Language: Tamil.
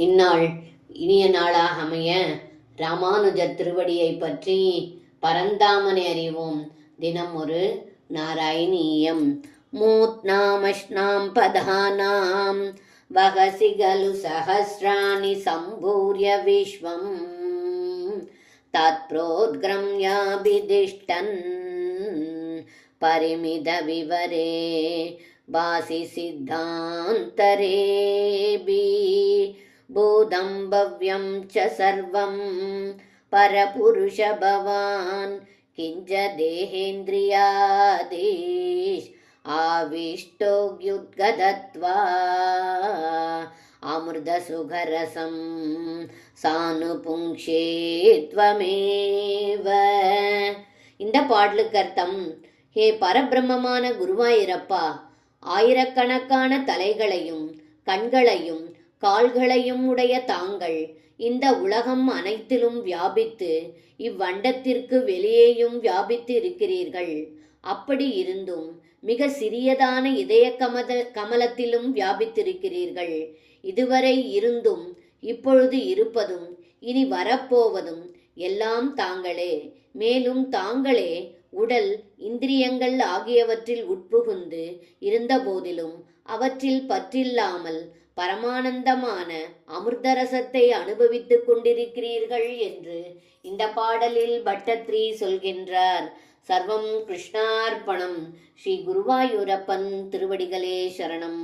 இந்நாள் இனிய நாளாக அமைய ராமானுஜர் திருவடியை பற்றி பரந்தாமனை அறிவோம். தினம் ஒரு நாராயணீயம். மூத்நாமஷ்ணாம் பதானாம் வகசி கலு சஹஸ்ராணி சம்பூர்ய விஸ்வம் தத்ப்ரோத்க்ரம்யாபிதிஷ்டன் பரிமித விவரே பாசி சித்தாந்தரேபி பூதம் பவ்யம் ச சர்வம் பரபுருஷ பவான் கிஞ்ச தேஹேந்திரியாதீஷ் ஆவிஷ்டோக்யுத்கதத்வா அமிர்த சுகரசம் சானுபுங்ஷேத்வமேவ. இந்த பாடலுக்கு அர்த்தம்: ஹே பரபிரம்மமான குருவாயிரப்பா, ஆயிரக்கணக்கான தலைகளையும் கண்களையும் கால்களையும் உடைய தாங்கள் இந்த உலகம் அனைத்திலும் வியாபித்து இவ்வண்டத்திற்கு வெளியேயும் வியாபித்து இருக்கிறீர்கள். அப்படி இருந்தும் மிக சிறியதான இதய கமலத்திலும் வியாபித்திருக்கிறீர்கள். இதுவரை இருந்தும் இப்பொழுது இருப்பதும் இனி வரப்போவதும் எல்லாம் தாங்களே. மேலும் தாங்களே உடல் இந்திரியங்கள் ஆகியவற்றில் உட்புகுந்து இருந்த போதிலும் அவற்றில் பற்றில்லாமல் பரமானந்தமான அமிர்தரசத்தை அனுபவித்துக் கொண்டிருக்கிறீர்கள் என்று இந்த பாடலில் பட்டத்ரி சொல்கின்றார். சர்வம் கிருஷ்ணார்ப்பணம். ஸ்ரீ குருவாயூரப்பன் திருவடிகளே சரணம்.